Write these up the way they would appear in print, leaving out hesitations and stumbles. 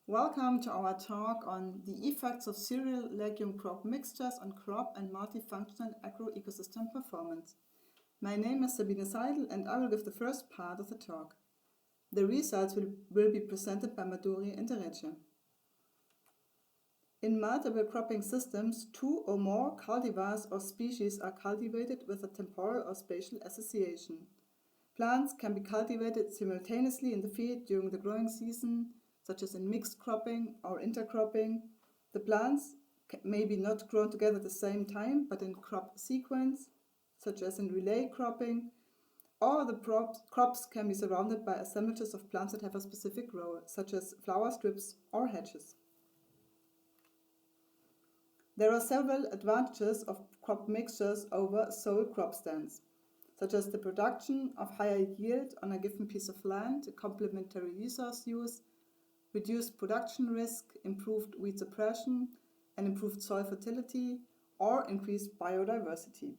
Welcome to our talk on the effects of cereal legume crop mixtures on crop and multifunctional agroecosystem performance. My name is Sabine Seidel and I will give the first part of the talk. The results will be presented by Madhuri and Dereje. In multiple cropping systems, two or more cultivars or species are cultivated with a temporal or spatial association. Plants can be cultivated simultaneously in the field during the growing season, such as in mixed cropping or intercropping. The plants may be not grown together at the same time, but in crop sequence, such as in relay cropping, or the crops can be surrounded by assemblages of plants that have a specific role, such as flower strips or hedges. There are several advantages of crop mixtures over sole crop stands, such as the production of higher yield on a given piece of land, complementary resource use, reduced production risk, improved weed suppression, and improved soil fertility, or increased biodiversity.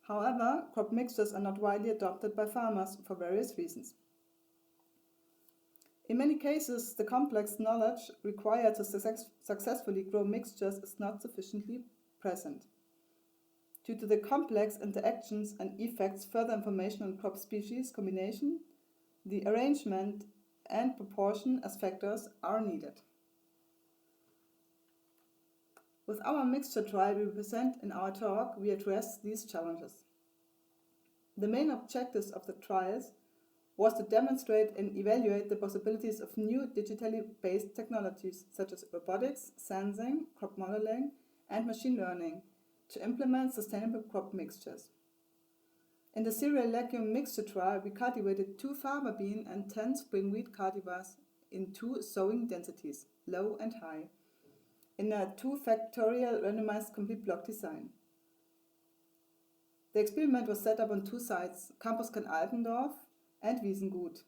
However, crop mixtures are not widely adopted by farmers for various reasons. In many cases, the complex knowledge required to successfully grow mixtures is not sufficiently present. Due to the complex interactions and effects, further information on crop species combination, the arrangement and proportion as factors are needed. With our mixture trial we present in our talk, we address these challenges. The main objectives of the trials was to demonstrate and evaluate the possibilities of new digitally based technologies such as robotics, sensing, crop modeling, and machine learning to implement sustainable crop mixtures. In the cereal legume mixture trial, we cultivated 2 fava bean and 10 spring wheat cultivars in 2 sowing densities, low and high, in a 2-factorial randomized complete block design. The experiment was set up on 2 sites, Campus Altendorf and Wiesengut,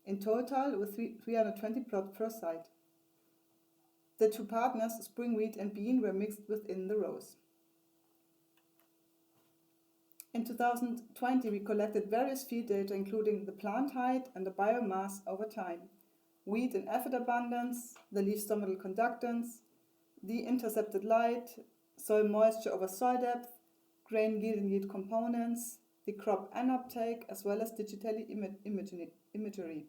in total with 320 plots per site. The 2 partners, spring wheat and bean, were mixed within the rows. In 2020, we collected various field data including the plant height and the biomass over time, wheat and aphid abundance, the leaf stomatal conductance, the intercepted light, soil moisture over soil depth, grain yield and yield components, the crop uptake, as well as digitally imagery.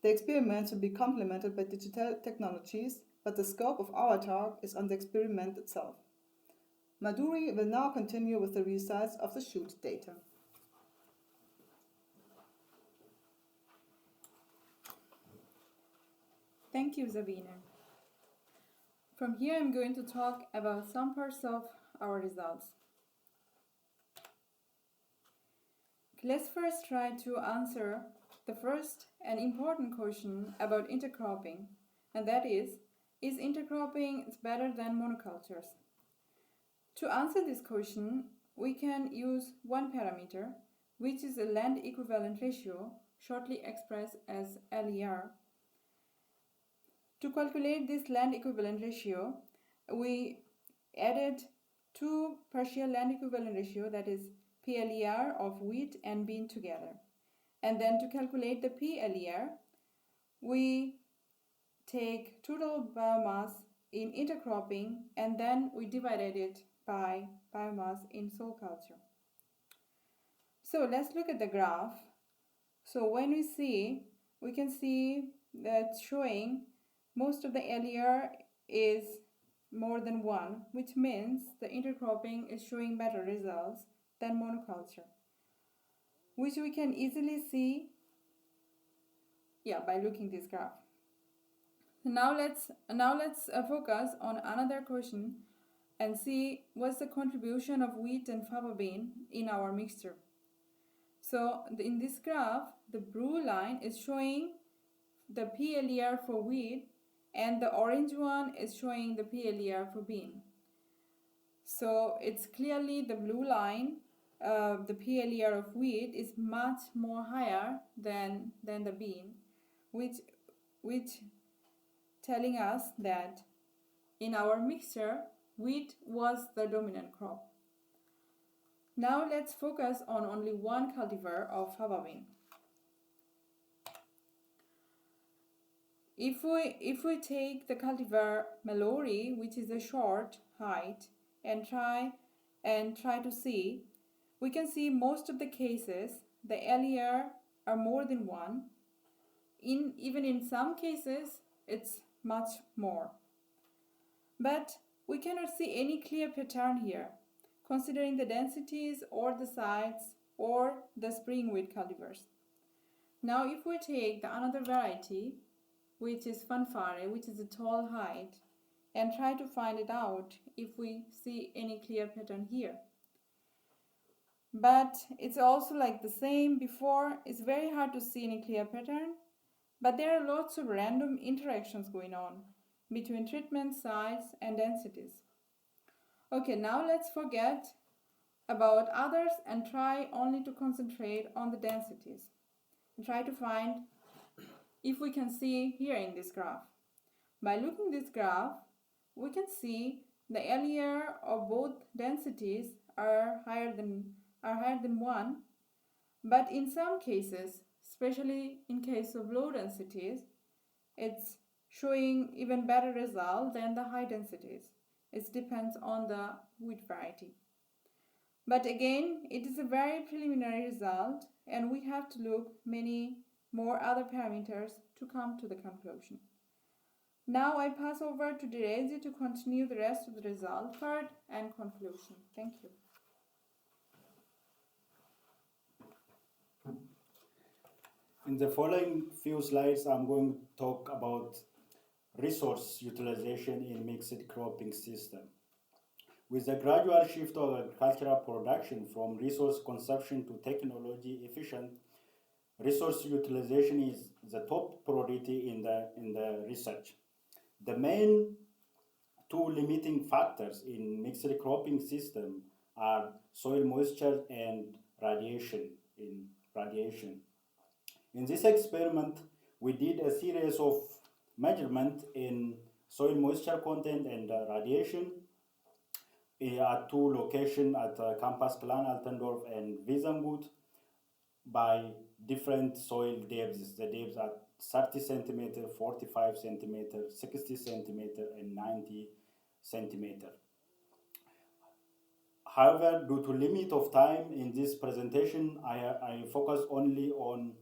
The experiments will be complemented by digital technologies, but the scope of our talk is on the experiment itself. Madhuri will now continue with the results of the shoot data. Thank you, Sabine. From here I'm going to talk about some parts of our results. Let's first try to answer the first and important question about intercropping, and that is intercropping better than monocultures? To answer this question, we can use one parameter, which is a land equivalent ratio, shortly expressed as LER. To calculate this land equivalent ratio, we added 2 partial land equivalent ratio, that is PLER of wheat and bean together. And then to calculate the PLER, we take total biomass in intercropping and then we divided it by biomass in soil culture. So let's look at the graph. So when we can see that showing most of the LER is more than 1, which means the intercropping is showing better results than monoculture, which we can easily see by looking this graph. Now let's focus on another question and see what's the contribution of wheat and fava bean in our mixture. So in this graph, the blue line is showing the PLER for wheat and the orange one is showing the PLER for bean. So it's clearly the blue line, the PLER of wheat is much more higher than the bean, which telling us that in our mixture, wheat was the dominant crop. Now let's focus on only one cultivar of fava bean. If we take the cultivar Mallory, which is a short height, and try to see, we can see most of the cases the LER are more than 1. Even in some cases it's much more. But we cannot see any clear pattern here, considering the densities or the sites or the spring wheat cultivars. Now if we take the another variety, which is fanfare, which is a tall height, and try to find it out if we see any clear pattern here. But it's also like the same before, it's very hard to see any clear pattern, but there are lots of random interactions going on between treatment sites and densities. Okay, now let's forget about others and try only to concentrate on the densities and try to find if we can see here in this graph. By looking this graph, we can see the LER of both densities are higher than 1, but in some cases, especially in case of low densities, it's showing even better result than the high densities. It depends on the wheat variety. But again, it is a very preliminary result, and we have to look many more other parameters to come to the conclusion. Now I pass over to Dereje to continue the rest of the result part and conclusion. Thank you. In the following few slides, I'm going to talk about resource utilization in mixed cropping system. With the gradual shift of agricultural production from resource consumption to technology efficient, resource utilization is the top priority in the research. The main two limiting factors in mixed cropping system are soil moisture and radiation. In this experiment, we did a series of measurements in soil moisture content and radiation at two locations at Campus Clan, Altendorf and Wiesengut by different soil depths. The depths are 30 centimeter, 45 centimeter, 60 centimeter, and 90 centimeter. However, due to limit of time in this presentation, I focus only on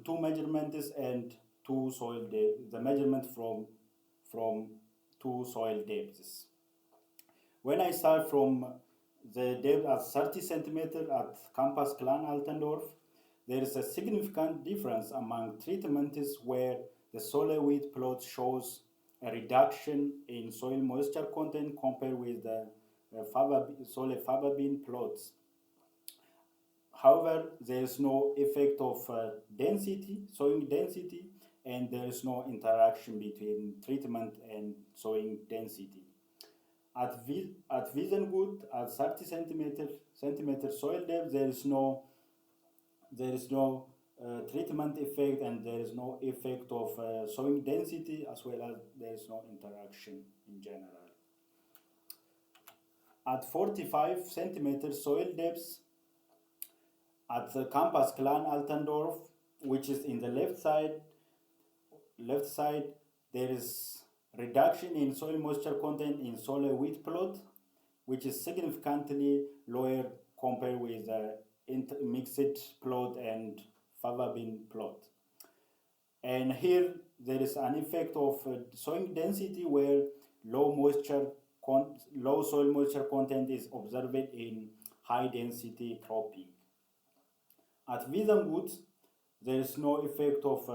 two measurements and two soil depths, the measurement from two soil depths. When I start from the depth at 30 centimeter at Campus Clan Altendorf, there is a significant difference among treatments where the solar wheat plot shows a reduction in soil moisture content compared with the solar fava bean plots. However, there is no effect of sowing density, and there is no interaction between treatment and sowing density. At Wiesengut, at 30 centimeter soil depth, there is no treatment effect, and there is no effect of sowing density, as well as there is no interaction in general. At 45 centimeter soil depths, at the Campus Clan Altendorf, which is in the left side, there is reduction in soil moisture content in solar wheat plot, which is significantly lower compared with the mixed plot and fava bean plot. And here there is an effect of sowing density where low soil moisture content is observed in high density cropping. At Wiesengut, there is no effect of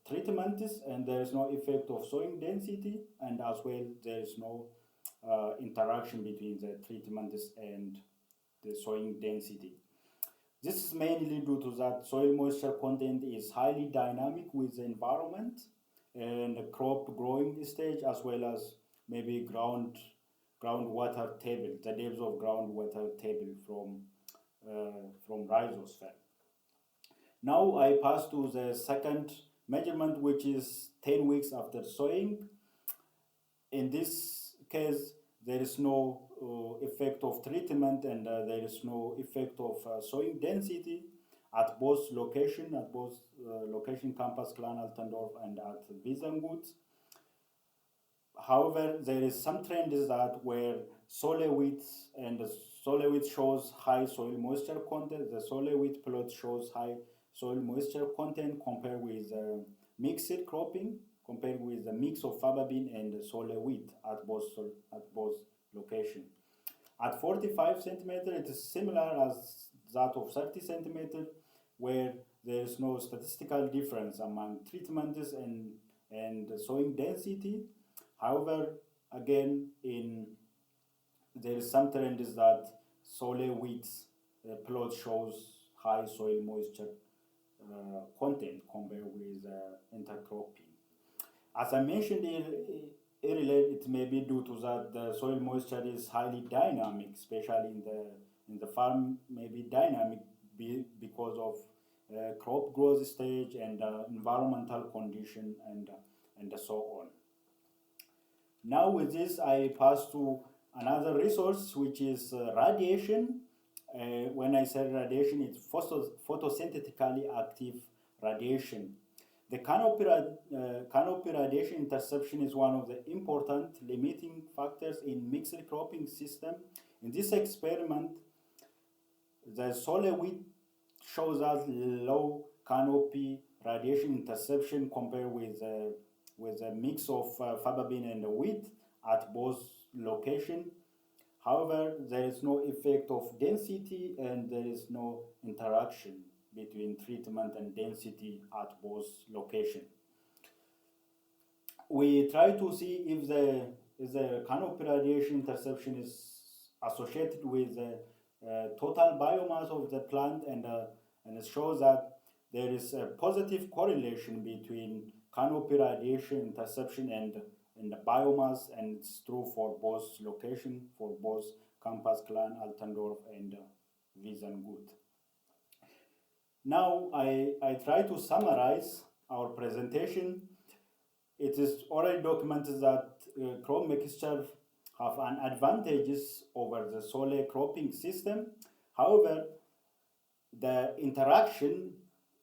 treatments, and there is no effect of sowing density, and as well there is no interaction between the treatments and the sowing density. This is mainly due to that soil moisture content is highly dynamic with the environment and the crop growing stage, as well as maybe groundwater table, the depth of groundwater table from rhizosphere. Now I pass to the second measurement, which is 10 weeks after sowing. In this case, there is no effect of treatment, and there is no effect of sowing density. at both location Campus Clan Altendorf and at Wiesengut. However, there is some trend is that where solar wheat and the solar wheat shows high soil moisture content, the solar wheat plot shows high soil moisture content compared with mixed cropping, compared with the mix of faba bean and solar wheat at both locations. At 45 centimeter, it is similar as that of 30 centimeter, where there is no statistical difference among treatments and sowing density. However, again, there is some trend is that solar wheat plot shows high soil moisture content compared with intercropping. As I mentioned earlier, it may be due to that the soil moisture is highly dynamic, especially in the farm, maybe dynamic because of crop growth stage and environmental condition and so on. Now with this, I pass to another resource, which is radiation. When I say radiation, it's photosynthetically active radiation. The canopy radiation interception is one of the important limiting factors in mixed cropping system. In this experiment, the solar wheat shows us low canopy radiation interception compared with a mix of faba bean and wheat at both locations. However, there is no effect of density and there is no interaction between treatment and density at both locations. We try to see if the canopy radiation interception is associated with the total biomass of the plant, and it shows that there is a positive correlation between canopy radiation interception and the biomass, and it's true for both locations, for both Campus Clan, Altendorf, and Wiesengut. Now I try to summarize our presentation. It is already documented that crop mixture have an advantages over the solar cropping system. However, the interaction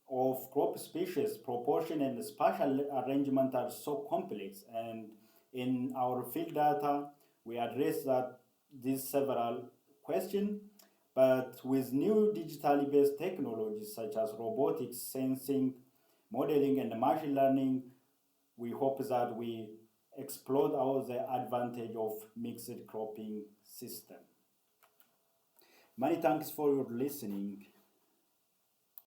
of crop species, proportion, and spatial arrangement are so complex, and in our field data we address that these several questions. But with new digitally based technologies such as robotics, sensing, modeling, and machine learning, we hope that we exploit all the advantage of mixed cropping system. Many thanks for your listening.